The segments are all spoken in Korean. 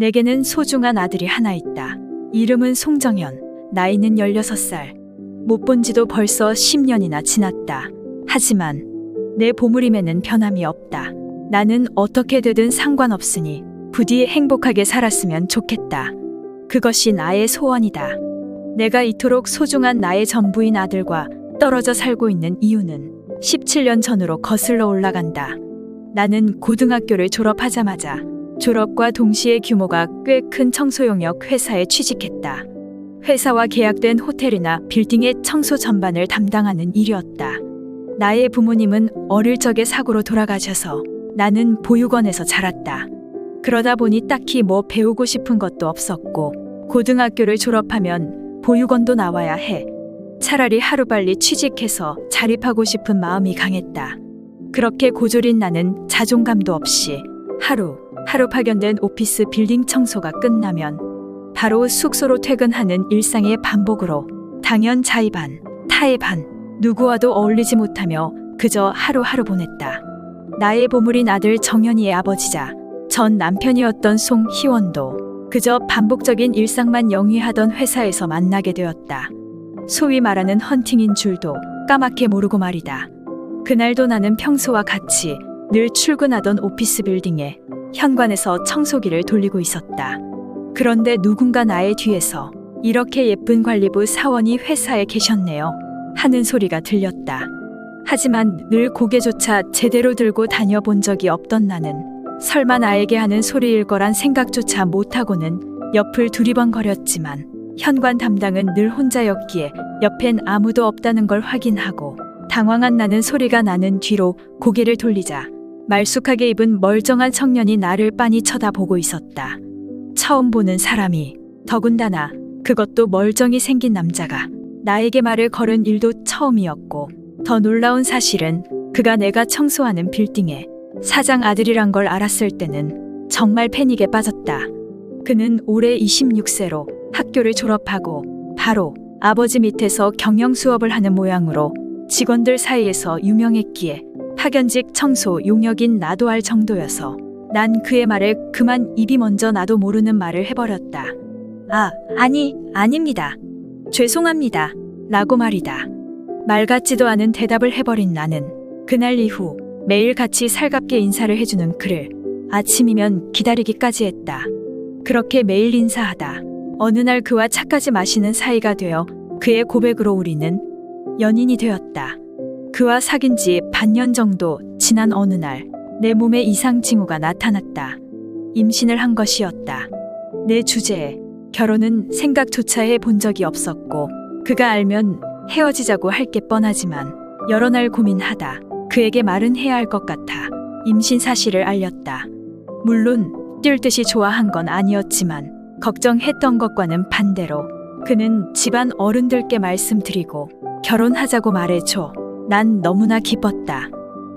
내게는 소중한 아들이 하나 있다. 이름은 송정현, 나이는 16살. 못 본 지도 벌써 10년이나 지났다. 하지만 내 보물임에는 변함이 없다. 나는 어떻게 되든 상관없으니 부디 행복하게 살았으면 좋겠다. 그것이 나의 소원이다. 내가 이토록 소중한 나의 전부인 아들과 떨어져 살고 있는 이유는 17년 전으로 거슬러 올라간다. 나는 고등학교를 졸업하자마자 졸업과 동시에 규모가 꽤 큰 청소용역 회사에 취직했다. 회사와 계약된 호텔이나 빌딩의 청소 전반을 담당하는 일이었다. 나의 부모님은 어릴 적에 사고로 돌아가셔서 나는 보육원에서 자랐다. 그러다 보니 딱히 뭐 배우고 싶은 것도 없었고 고등학교를 졸업하면 보육원도 나와야 해. 차라리 하루빨리 취직해서 자립하고 싶은 마음이 강했다. 그렇게 고졸인 나는 자존감도 없이 하루 파견된 오피스 빌딩 청소가 끝나면 바로 숙소로 퇴근하는 일상의 반복으로 당연 자의 반, 타의 반, 누구와도 어울리지 못하며 그저 하루하루 보냈다. 나의 보물인 아들 정현이의 아버지자 전 남편이었던 송희원도 그저 반복적인 일상만 영위하던 회사에서 만나게 되었다. 소위 말하는 헌팅인 줄도 까맣게 모르고 말이다. 그날도 나는 평소와 같이 늘 출근하던 오피스 빌딩에 현관에서 청소기를 돌리고 있었다. 그런데 누군가 나의 뒤에서 이렇게 예쁜 관리부 사원이 회사에 계셨네요 하는 소리가 들렸다. 하지만 늘 고개조차 제대로 들고 다녀본 적이 없던 나는 설마 나에게 하는 소리일 거란 생각조차 못하고는 옆을 두리번거렸지만 현관 담당은 늘 혼자였기에 옆엔 아무도 없다는 걸 확인하고 당황한 나는 소리가 나는 뒤로 고개를 돌리자 말쑥하게 입은 멀쩡한 청년이 나를 빤히 쳐다보고 있었다. 처음 보는 사람이, 더군다나 그것도 멀쩡히 생긴 남자가 나에게 말을 걸은 일도 처음이었고 더 놀라운 사실은 그가 내가 청소하는 빌딩의 사장 아들이란 걸 알았을 때는 정말 패닉에 빠졌다. 그는 올해 26세로 학교를 졸업하고 바로 아버지 밑에서 경영 수업을 하는 모양으로 직원들 사이에서 유명했기에 파견직 청소 용역인 나도 알 정도여서 난 그의 말에 그만 입이 먼저 나도 모르는 말을 해버렸다. 아닙니다. 죄송합니다. 라고 말이다. 말 같지도 않은 대답을 해버린 나는 그날 이후 매일 같이 살갑게 인사를 해주는 그를 아침이면 기다리기까지 했다. 그렇게 매일 인사하다 어느 날 그와 차까지 마시는 사이가 되어 그의 고백으로 우리는 연인이 되었다. 그와 사귄 지 반년 정도 지난 어느 날 내 몸에 이상 징후가 나타났다. 임신을 한 것이었다. 내 주제에 결혼은 생각조차 해본 적이 없었고 그가 알면 헤어지자고 할 게 뻔하지만 여러 날 고민하다 그에게 말은 해야 할 것 같아 임신 사실을 알렸다. 물론 뛸 듯이 좋아한 건 아니었지만 걱정했던 것과는 반대로 그는 집안 어른들께 말씀드리고 결혼하자고 말해줘. 난 너무나 기뻤다.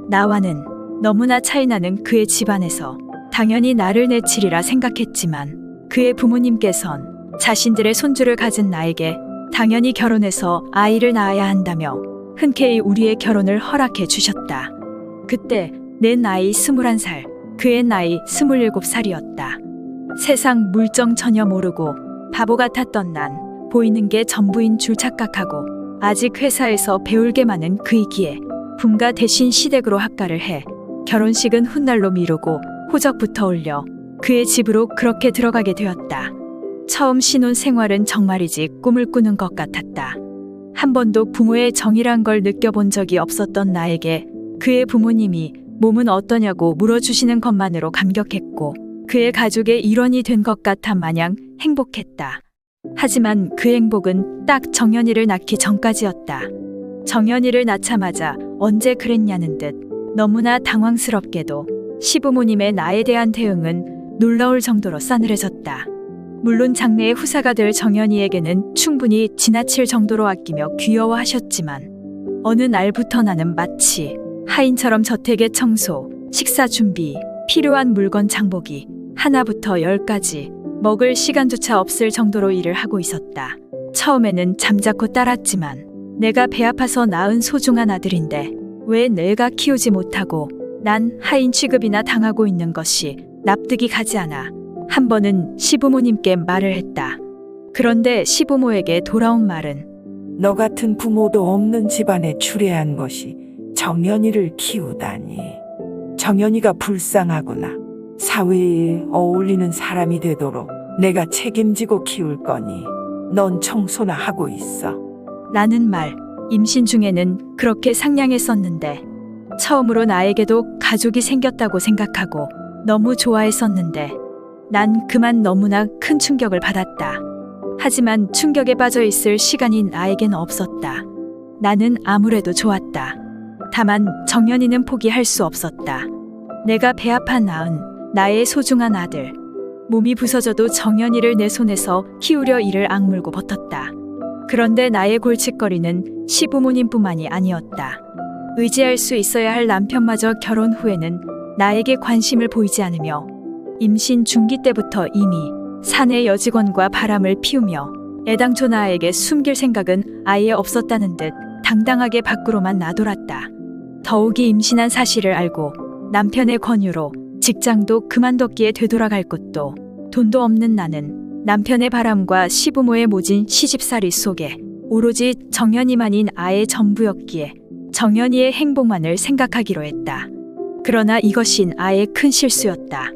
나와는 너무나 차이나는 그의 집안에서 당연히 나를 내치리라 생각했지만 그의 부모님께선 자신들의 손주를 가진 나에게 당연히 결혼해서 아이를 낳아야 한다며 흔쾌히 우리의 결혼을 허락해 주셨다. 그때 내 나이 21살, 그의 나이 27살이었다. 세상 물정 전혀 모르고 바보 같았던 난 보이는 게 전부인 줄 착각하고 아직 회사에서 배울 게 많은 그이기에 분가 대신 시댁으로 합가를 해 결혼식은 훗날로 미루고 호적부터 올려 그의 집으로 그렇게 들어가게 되었다. 처음 신혼 생활은 정말이지 꿈을 꾸는 것 같았다. 한 번도 부모의 정이란 걸 느껴본 적이 없었던 나에게 그의 부모님이 몸은 어떠냐고 물어주시는 것만으로 감격했고 그의 가족의 일원이 된 것 같아 마냥 행복했다. 하지만 그 행복은 딱 정연이를 낳기 전까지였다. 정연이를 낳자마자 언제 그랬냐는 듯 너무나 당황스럽게도 시부모님의 나에 대한 대응은 놀라울 정도로 싸늘해졌다. 물론 장래의 후사가 될 정연이에게는 충분히 지나칠 정도로 아끼며 귀여워하셨지만 어느 날부터 나는 마치 하인처럼 저택의 청소, 식사 준비, 필요한 물건 장보기 하나부터 10까지 먹을 시간조차 없을 정도로 일을 하고 있었다. 처음에는 잠자코 따랐지만 내가 배 아파서 낳은 소중한 아들인데 왜 내가 키우지 못하고 난 하인 취급이나 당하고 있는 것이 납득이 가지 않아 한 번은 시부모님께 말을 했다. 그런데 시부모에게 돌아온 말은 너 같은 부모도 없는 집안에 출애한 것이 정연이를 키우다니. 정연이가 불쌍하구나. 사회에 어울리는 사람이 되도록 내가 책임지고 키울 거니 넌 청소나 하고 있어. 라는 말. 임신 중에는 그렇게 상냥했었는데 처음으로 나에게도 가족이 생겼다고 생각하고 너무 좋아했었는데 난 그만 너무나 큰 충격을 받았다. 하지만 충격에 빠져 있을 시간이 나에겐 없었다. 나는 아무래도 좋았다. 다만 정연이는 포기할 수 없었다. 내가 배 아파 낳은 나의 소중한 아들. 몸이 부서져도 정연이를 내 손에서 키우려 이를 악물고 버텼다. 그런데 나의 골칫거리는 시부모님뿐만이 아니었다. 의지할 수 있어야 할 남편마저 결혼 후에는 나에게 관심을 보이지 않으며 임신 중기 때부터 이미 사내 여직원과 바람을 피우며 애당초 나에게 숨길 생각은 아예 없었다는 듯 당당하게 밖으로만 나돌았다. 더욱이 임신한 사실을 알고 남편의 권유로 직장도 그만뒀기에 되돌아갈 곳도 돈도 없는 나는 남편의 바람과 시부모의 모진 시집살이 속에 오로지 정연이만인 아의 전부였기에 정연이의 행복만을 생각하기로 했다. 그러나 이것이 아의 큰 실수였다.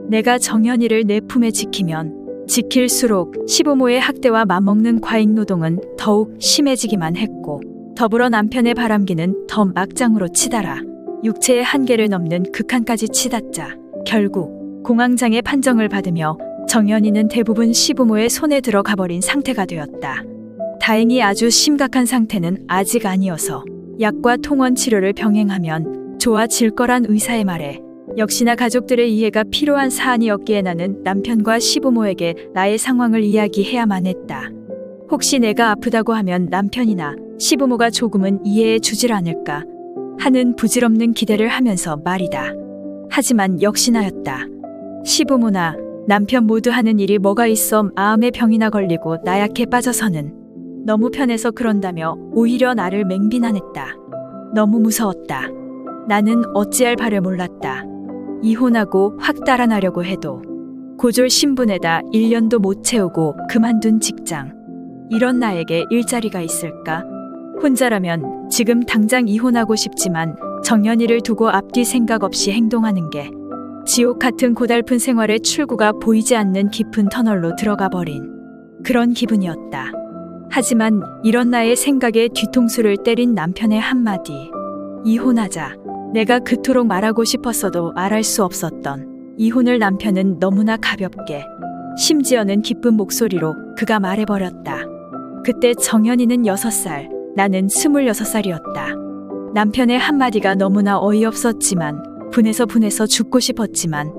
내가 정연이를 내 품에 지키면 지킬수록 시부모의 학대와 맞먹는 과잉노동은 더욱 심해지기만 했고 더불어 남편의 바람기는 더 막장으로 치달아 육체의 한계를 넘는 극한까지 치닫자 결국 공황장애 판정을 받으며 정연이는 대부분 시부모의 손에 들어가 버린 상태가 되었다. 다행히 아주 심각한 상태는 아직 아니어서 약과 통원 치료를 병행하면 좋아질 거란 의사의 말에 역시나 가족들의 이해가 필요한 사안이었기에 나는 남편과 시부모에게 나의 상황을 이야기해야만 했다. 혹시 내가 아프다고 하면 남편이나 시부모가 조금은 이해해 주질 않을까 하는 부질없는 기대를 하면서 말이다. 하지만 역시나였다. 시부모나 남편 모두 하는 일이 뭐가 있어 마음의 병이나 걸리고 나약해 빠져서는 너무 편해서 그런다며 오히려 나를 맹비난했다. 너무 무서웠다. 나는 어찌할 바를 몰랐다. 이혼하고 확 달아나려고 해도 고졸 신분에다 1년도 못 채우고 그만둔 직장. 이런 나에게 일자리가 있을까? 혼자라면 지금 당장 이혼하고 싶지만 정연이를 두고 앞뒤 생각 없이 행동하는 게 지옥 같은 고달픈 생활의 출구가 보이지 않는 깊은 터널로 들어가 버린 그런 기분이었다. 하지만 이런 나의 생각에 뒤통수를 때린 남편의 한마디. 이혼하자. 내가 그토록 말하고 싶었어도 말할 수 없었던 이혼을 남편은 너무나 가볍게 심지어는 기쁜 목소리로 그가 말해버렸다. 그때 정연이는 6살, 나는 26살이었다. 남편의 한마디가 너무나 어이없었지만 분해서 죽고 싶었지만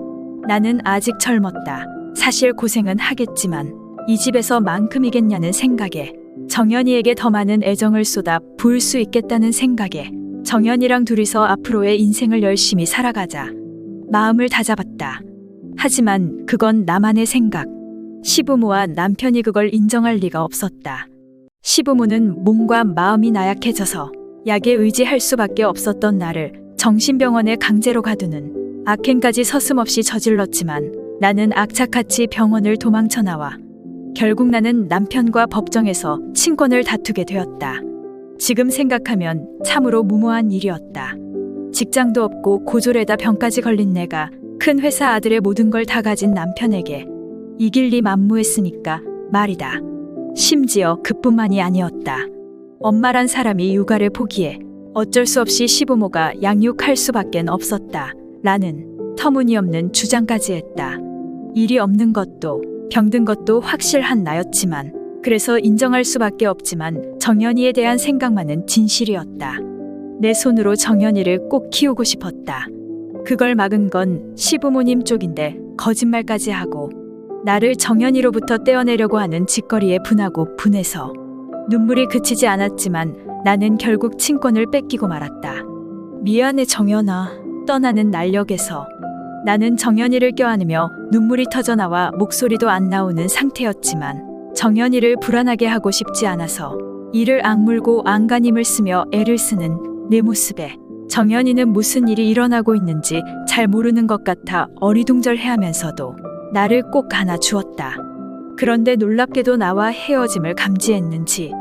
나는 아직 젊었다. 사실 고생은 하겠지만 이 집에서 만큼이겠냐는 생각에 정연이에게 더 많은 애정을 쏟아 부을 수 있겠다는 생각에 정연이랑 둘이서 앞으로의 인생을 열심히 살아가자 마음을 다잡았다. 하지만 그건 나만의 생각. 시부모와 남편이 그걸 인정할 리가 없었다. 시부모는 몸과 마음이 나약해져서 약에 의지할 수밖에 없었던 나를 정신병원에 강제로 가두는 악행까지 서슴없이 저질렀지만 나는 악착같이 병원을 도망쳐 나와 결국 나는 남편과 법정에서 친권을 다투게 되었다. 지금 생각하면 참으로 무모한 일이었다. 직장도 없고 고졸에다 병까지 걸린 내가 큰 회사 아들의 모든 걸 다 가진 남편에게 이길 리 만무했으니까 말이다. 심지어 그뿐만이 아니었다. 엄마란 사람이 육아를 포기해 어쩔 수 없이 시부모가 양육할 수밖엔 없었다. 라는 터무니없는 주장까지 했다. 일이 없는 것도 병든 것도 확실한 나였지만 그래서 인정할 수밖에 없지만 정연이에 대한 생각만은 진실이었다. 내 손으로 정연이를 꼭 키우고 싶었다. 그걸 막은 건 시부모님 쪽인데 거짓말까지 하고 나를 정연이로부터 떼어내려고 하는 짓거리에 분하고 분해서 눈물이 그치지 않았지만 나는 결국 친권을 뺏기고 말았다. 미안해 정연아. 떠나는 날역에서 나는 정연이를 껴안으며 눈물이 터져나와 목소리도 안 나오는 상태였지만 정연이를 불안하게 하고 싶지 않아서 이를 악물고 안간힘을 쓰며 애를 쓰는 내 모습에 정연이는 무슨 일이 일어나고 있는지 잘 모르는 것 같아 어리둥절해하면서도 나를 꼭 안아주었다. 그런데 놀랍게도 나와 헤어짐을 감지했는지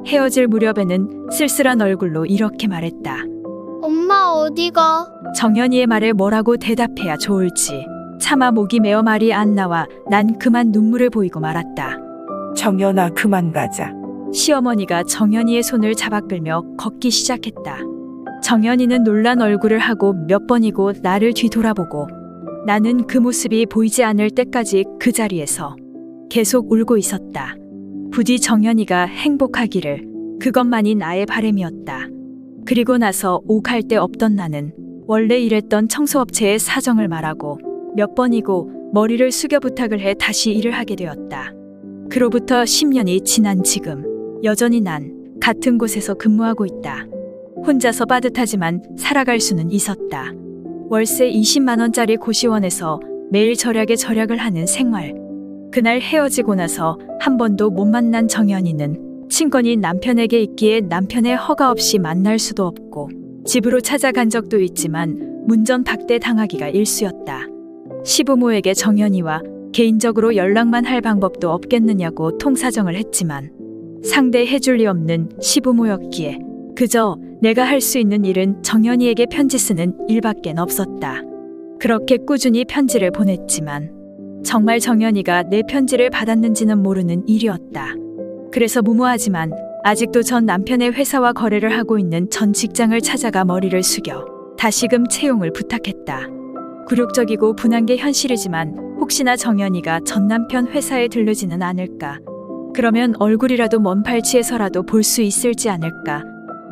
헤어질 무렵에는 쓸쓸한 얼굴로 이렇게 말했다. 엄마 어디가? 정연이의 말에 뭐라고 대답해야 좋을지 차마 목이 메어 말이 안 나와 난 그만 눈물을 보이고 말았다. 정연아, 그만 가자. 시어머니가 정연이의 손을 잡아 끌며 걷기 시작했다. 정연이는 놀란 얼굴을 하고 몇 번이고 나를 뒤돌아보고 나는 그 모습이 보이지 않을 때까지 그 자리에서 계속 울고 있었다. 부디 정연이가 행복하기를 그것만이 나의 바람이었다. 그리고 나서 오갈 데 없던 나는 원래 일했던 청소업체의 사정을 말하고 몇 번이고 머리를 숙여 부탁을 해 다시 일을 하게 되었다. 그로부터 10년이 지난 지금 여전히 난 같은 곳에서 근무하고 있다. 혼자서 빠듯하지만 살아갈 수는 있었다. 월세 20만 원짜리 고시원에서 매일 절약을 하는 생활. 그날 헤어지고 나서 한 번도 못 만난 정연이는 친권이 남편에게 있기에 남편의 허가 없이 만날 수도 없고 집으로 찾아간 적도 있지만 문전박대 당하기가 일쑤였다. 시부모에게 정연이와 개인적으로 연락만 할 방법도 없겠느냐고 통사정을 했지만 상대해줄 리 없는 시부모였기에 그저 내가 할 수 있는 일은 정연이에게 편지 쓰는 일밖엔 없었다. 그렇게 꾸준히 편지를 보냈지만 정말 정연이가 내 편지를 받았는지는 모르는 일이었다. 그래서 무모하지만 아직도 전 남편의 회사와 거래를 하고 있는 전 직장을 찾아가 머리를 숙여 다시금 채용을 부탁했다. 굴욕적이고 분한 게 현실이지만 혹시나 정연이가 전 남편 회사에 들르지는 않을까. 그러면 얼굴이라도 먼 발치에서라도 볼 수 있을지 않을까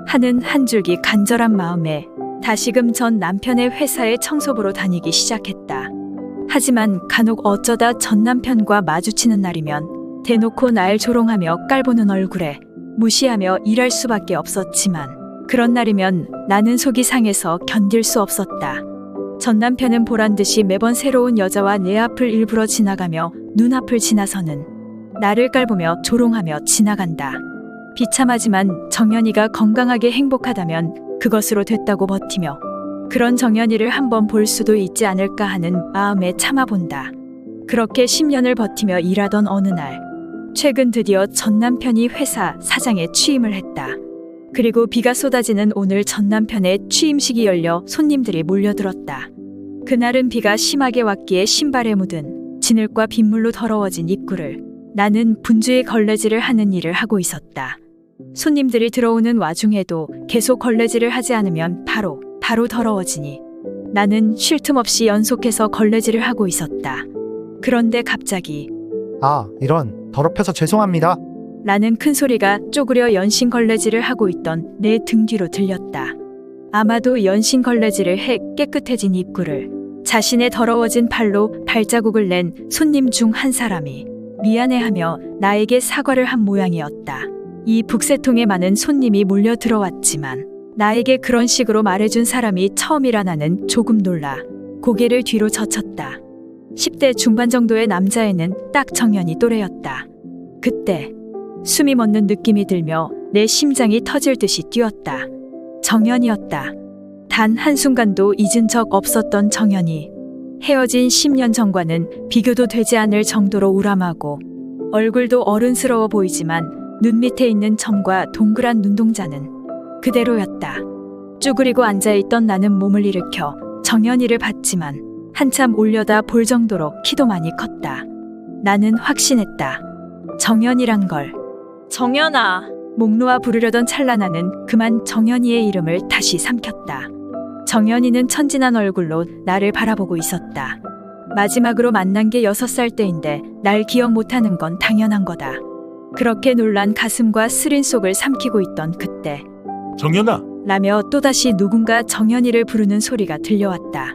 하는 한 줄기 간절한 마음에 다시금 전 남편의 회사에 청소부로 다니기 시작했다. 하지만 간혹 어쩌다 전 남편과 마주치는 날이면 대놓고 날 조롱하며 깔보는 얼굴에 무시하며 일할 수밖에 없었지만 그런 날이면 나는 속이 상해서 견딜 수 없었다. 전 남편은 보란듯이 매번 새로운 여자와 내 앞을 일부러 지나가며 눈앞을 지나서는 나를 깔보며 조롱하며 지나간다. 비참하지만 정연이가 건강하게 행복하다면 그것으로 됐다고 버티며 그런 정연이를 한번 볼 수도 있지 않을까 하는 마음에 참아본다. 그렇게 10년을 버티며 일하던 어느 날 최근 드디어 전 남편이 회사 사장에 취임을 했다. 그리고 비가 쏟아지는 오늘 전 남편의 취임식이 열려 손님들이 몰려들었다. 그날은 비가 심하게 왔기에 신발에 묻은 진흙과 빗물로 더러워진 입구를 나는 분주히 걸레질을 하는 일을 하고 있었다. 손님들이 들어오는 와중에도 계속 걸레질을 하지 않으면 바로 더러워지니 나는 쉴 틈 없이 연속해서 걸레질을 하고 있었다. 그런데 갑자기 아, 이런, 더럽혀서 죄송합니다. 라는 큰 소리가 쪼그려 연신 걸레질을 하고 있던 내 등 뒤로 들렸다. 아마도 연신 걸레질을 해 깨끗해진 입구를 자신의 더러워진 발로 발자국을 낸 손님 중 한 사람이 미안해하며 나에게 사과를 한 모양이었다. 이 북새통에 많은 손님이 몰려 들어왔지만 나에게 그런 식으로 말해준 사람이 처음이라 나는 조금 놀라 고개를 뒤로 젖혔다. 10대 중반 정도의 남자애는 딱 정연이 또래였다. 그때 숨이 멎는 느낌이 들며 내 심장이 터질 듯이 뛰었다. 정연이었다. 단 한순간도 잊은 적 없었던 정연이. 헤어진 10년 전과는 비교도 되지 않을 정도로 우람하고 얼굴도 어른스러워 보이지만 눈 밑에 있는 점과 동그란 눈동자는 그대로였다. 쭈그리고 앉아있던 나는 몸을 일으켜 정연이를 봤지만 한참 올려다 볼 정도로 키도 많이 컸다. 나는 확신했다. 정연이란 걸. 정연아. 목 놓아 부르려던 찰나 나는 그만 정연이의 이름을 다시 삼켰다. 정연이는 천진한 얼굴로 나를 바라보고 있었다. 마지막으로 만난 게 6살 때인데 날 기억 못하는 건 당연한 거다. 그렇게 놀란 가슴과 스린 속을 삼키고 있던 그때 정연아, 라며 또다시 누군가 정연이를 부르는 소리가 들려왔다.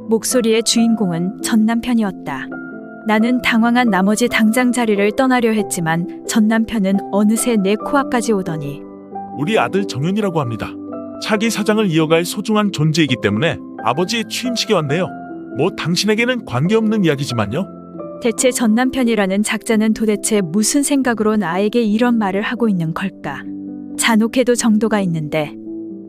목소리의 주인공은 전 남편이었다. 나는 당황한 나머지 당장 자리를 떠나려 했지만 전 남편은 어느새 내 코앞까지 오더니 우리 아들 정연이라고 합니다. 차기 사장을 이어갈 소중한 존재이기 때문에 아버지의 취임식에 왔네요. 뭐 당신에게는 관계없는 이야기지만요. 대체 전 남편이라는 작자는 도대체 무슨 생각으로 나에게 이런 말을 하고 있는 걸까? 잔혹해도 정도가 있는데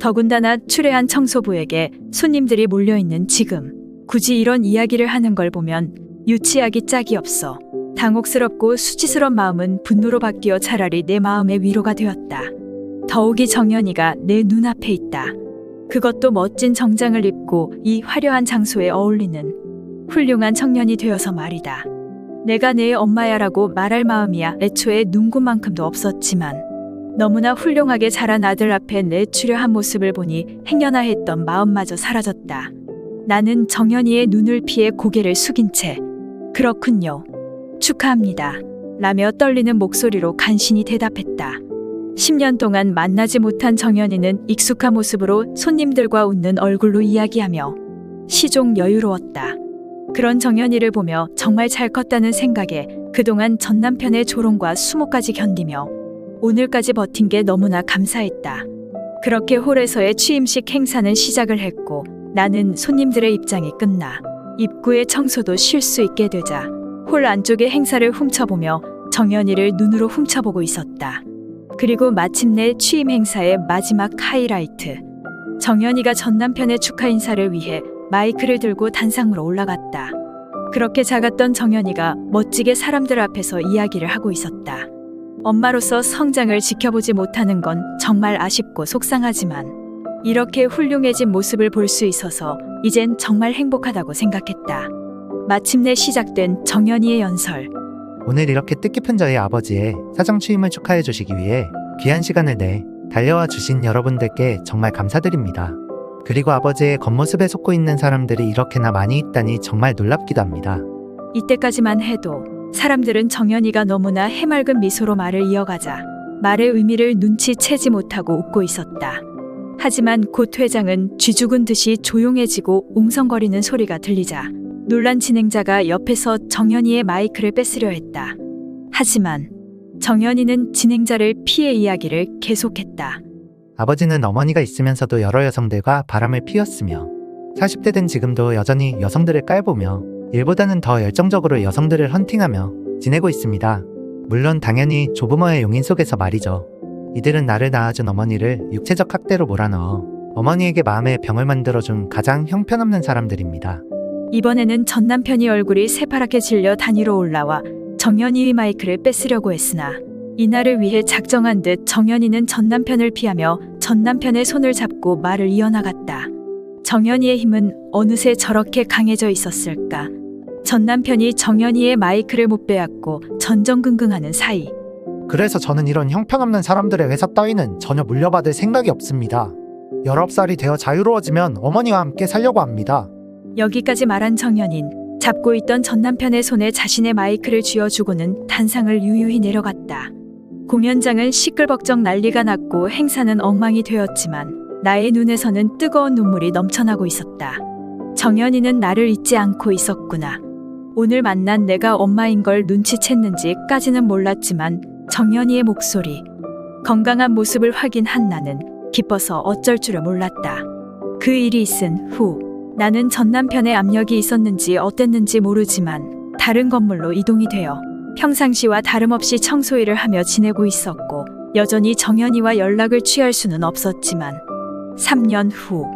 더군다나 추레한 청소부에게 손님들이 몰려있는 지금 굳이 이런 이야기를 하는 걸 보면 유치하기 짝이 없어. 당혹스럽고 수치스러운 마음은 분노로 바뀌어 차라리 내 마음의 위로가 되었다. 더욱이 정연이가 내 눈앞에 있다. 그것도 멋진 정장을 입고 이 화려한 장소에 어울리는 훌륭한 청년이 되어서 말이다. 내가 내 엄마야라고 말할 마음이야 애초에 눈곱만큼도 없었지만 너무나 훌륭하게 자란 아들 앞에 내 추려한 모습을 보니 행여나했던 마음마저 사라졌다. 나는 정연이의 눈을 피해 고개를 숙인 채 그렇군요. 축하합니다. 라며 떨리는 목소리로 간신히 대답했다. 10년 동안 만나지 못한 정연이는 익숙한 모습으로 손님들과 웃는 얼굴로 이야기하며 시종 여유로웠다. 그런 정연이를 보며 정말 잘 컸다는 생각에 그동안 전 남편의 조롱과 수모까지 견디며 오늘까지 버틴 게 너무나 감사했다. 그렇게 홀에서의 취임식 행사는 시작을 했고 나는 손님들의 입장이 끝나 입구의 청소도 쉴 수 있게 되자 홀 안쪽의 행사를 훔쳐보며 정연이를 눈으로 훔쳐보고 있었다. 그리고 마침내 취임 행사의 마지막 하이라이트. 정연이가 전 남편의 축하 인사를 위해 마이크를 들고 단상으로 올라갔다. 그렇게 작았던 정연이가 멋지게 사람들 앞에서 이야기를 하고 있었다. 엄마로서 성장을 지켜보지 못하는 건 정말 아쉽고 속상하지만 이렇게 훌륭해진 모습을 볼 수 있어서 이젠 정말 행복하다고 생각했다. 마침내 시작된 정연이의 연설. 오늘 이렇게 뜻깊은 저희 아버지의 사장 취임을 축하해 주시기 위해 귀한 시간을 내 달려와 주신 여러분들께 정말 감사드립니다. 그리고 아버지의 겉모습에 속고 있는 사람들이 이렇게나 많이 있다니 정말 놀랍기도 합니다. 이때까지만 해도 사람들은 정연이가 너무나 해맑은 미소로 말을 이어가자 말의 의미를 눈치채지 못하고 웃고 있었다. 하지만 곧 회장은 쥐죽은 듯이 조용해지고 웅성거리는 소리가 들리자 놀란 진행자가 옆에서 정연이의 마이크를 뺏으려 했다. 하지만 정연이는 진행자를 피해 이야기를 계속했다. 아버지는 어머니가 있으면서도 여러 여성들과 바람을 피웠으며 40대 된 지금도 여전히 여성들을 깔보며 일보다는 더 열정적으로 여성들을 헌팅하며 지내고 있습니다. 물론 당연히 조부모의 용인 속에서 말이죠. 이들은 나를 낳아준 어머니를 육체적 학대로 몰아넣어 어머니에게 마음의 병을 만들어준 가장 형편없는 사람들입니다. 이번에는 전 남편이 얼굴이 새파랗게 질려 단위로 올라와 정연이의 마이크를 뺏으려고 했으나 이날을 위해 작정한 듯 정연이는 전 남편을 피하며 전 남편의 손을 잡고 말을 이어나갔다. 정연이의 힘은 어느새 저렇게 강해져 있었을까. 전 남편이 정연이의 마이크를 못 빼앗고 전전긍긍하는 사이 그래서 저는 이런 형편없는 사람들의 회사 따위는 전혀 물려받을 생각이 없습니다. 19살이 되어 자유로워지면 어머니와 함께 살려고 합니다. 여기까지 말한 정연인 잡고 있던 전 남편의 손에 자신의 마이크를 쥐어주고는 단상을 유유히 내려갔다. 공연장은 시끌벅적 난리가 났고 행사는 엉망이 되었지만 나의 눈에서는 뜨거운 눈물이 넘쳐나고 있었다. 정연이는 나를 잊지 않고 있었구나. 오늘 만난 내가 엄마인 걸 눈치챘는지까지는 몰랐지만 정연이의 목소리, 건강한 모습을 확인한 나는 기뻐서 어쩔 줄을 몰랐다. 그 일이 있은 후 나는 전 남편의 압력이 있었는지 어땠는지 모르지만 다른 건물로 이동이 되어 평상시와 다름없이 청소일을 하며 지내고 있었고 여전히 정연이와 연락을 취할 수는 없었지만 3년 후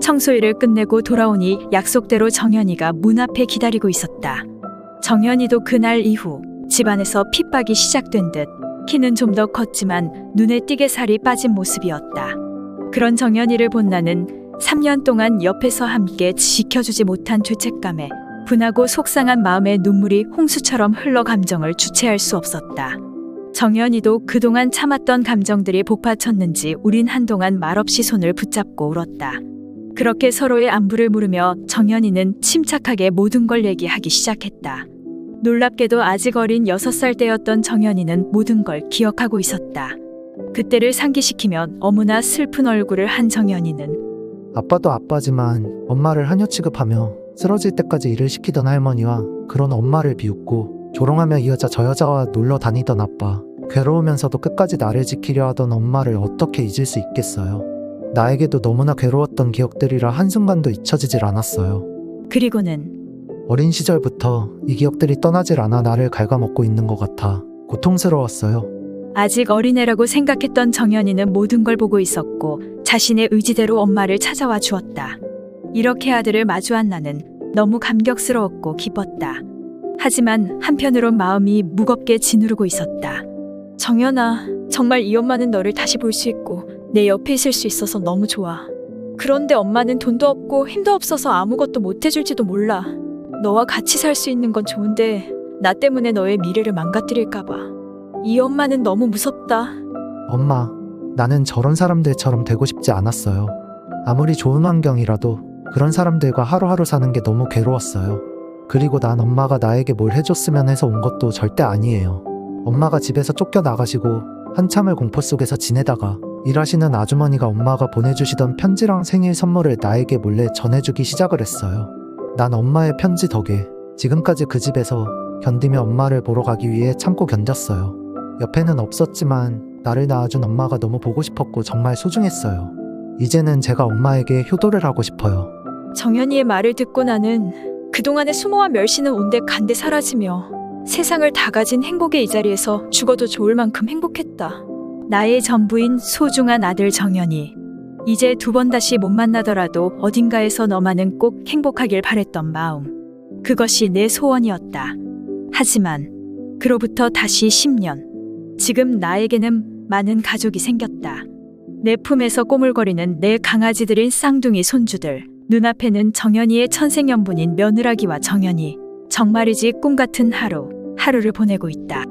청소일을 끝내고 돌아오니 약속대로 정연이가 문 앞에 기다리고 있었다. 정연이도 그날 이후 집안에서 핍박이 시작된 듯 키는 좀 더 컸지만 눈에 띄게 살이 빠진 모습이었다. 그런 정연이를 본 나는 3년 동안 옆에서 함께 지켜주지 못한 죄책감에 분하고 속상한 마음에 눈물이 홍수처럼 흘러 감정을 주체할 수 없었다. 정연이도 그동안 참았던 감정들이 복받쳤는지 우린 한동안 말없이 손을 붙잡고 울었다. 그렇게 서로의 안부를 물으며 정연이는 침착하게 모든 걸 얘기하기 시작했다. 놀랍게도 아직 어린 6살 때였던 정연이는 모든 걸 기억하고 있었다. 그때를 상기시키면 너무나 슬픈 얼굴을 한 정연이는 아빠도 아빠지만 엄마를 하녀 취급하며 쓰러질 때까지 일을 시키던 할머니와 그런 엄마를 비웃고 조롱하며 이 여자 저 여자와 놀러 다니던 아빠, 괴로우면서도 끝까지 나를 지키려 하던 엄마를 어떻게 잊을 수 있겠어요. 나에게도 너무나 괴로웠던 기억들이라 한순간도 잊혀지질 않았어요. 그리고는 어린 시절부터 이 기억들이 떠나질 않아 나를 갉아먹고 있는 것 같아 고통스러웠어요. 아직 어린애라고 생각했던 정연이는 모든 걸 보고 있었고 자신의 의지대로 엄마를 찾아와 주었다. 이렇게 아들을 마주한 나는 너무 감격스러웠고 기뻤다. 하지만 한편으론 마음이 무겁게 짓누르고 있었다. 정연아, 정말 이 엄마는 너를 다시 볼 수 있고 내 옆에 있을 수 있어서 너무 좋아. 그런데 엄마는 돈도 없고 힘도 없어서 아무것도 못 해줄지도 몰라. 너와 같이 살 수 있는 건 좋은데 나 때문에 너의 미래를 망가뜨릴까봐. 이 엄마는 너무 무섭다. 엄마, 나는 저런 사람들처럼 되고 싶지 않았어요. 아무리 좋은 환경이라도 그런 사람들과 하루하루 사는 게 너무 괴로웠어요. 그리고 난 엄마가 나에게 뭘 해줬으면 해서 온 것도 절대 아니에요. 엄마가 집에서 쫓겨나가시고 한참을 공포 속에서 지내다가 일하시는 아주머니가 엄마가 보내주시던 편지랑 생일 선물을 나에게 몰래 전해주기 시작을 했어요. 난 엄마의 편지 덕에 지금까지 그 집에서 견디며 엄마를 보러 가기 위해 참고 견뎠어요. 옆에는 없었지만 나를 낳아준 엄마가 너무 보고 싶었고 정말 소중했어요. 이제는 제가 엄마에게 효도를 하고 싶어요. 정연이의 말을 듣고 나는 그동안의 수모와 멸시는 온데 간데 사라지며 세상을 다 가진 행복의 이 자리에서 죽어도 좋을 만큼 행복했다. 나의 전부인 소중한 아들 정연이. 이제 두 번 다시 못 만나더라도 어딘가에서 너만은 꼭 행복하길 바랬던 마음. 그것이 내 소원이었다. 하지만 그로부터 다시 10년. 지금 나에게는 많은 가족이 생겼다. 내 품에서 꼬물거리는 내 강아지들인 쌍둥이 손주들. 눈앞에는 정연이의 천생연분인 며느라기와 정연이. 정말이지 꿈같은 하루를 보내고 있다.